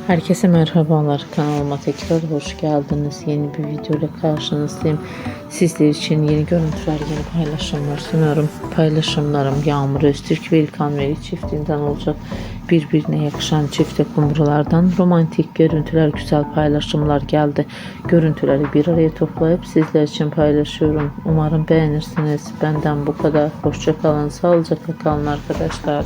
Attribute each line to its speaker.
Speaker 1: Herkese merhabalar, kanalıma tekrar hoş geldiniz. Yeni bir video ile karşınızdayım. Sizler için yeni görüntüler, yeni paylaşımlar sunuyorum. Paylaşımlarım Yağmur Öztürk ve Erkan çiftinden olacak. Birbirine yakışan çifte kumrulardan romantik görüntüler, güzel paylaşımlar geldi. Görüntüleri bir araya toplayıp sizler için paylaşıyorum. Umarım beğenirsiniz. Benden bu kadar. Hoşça kalın, sağlıcakla kalın arkadaşlar.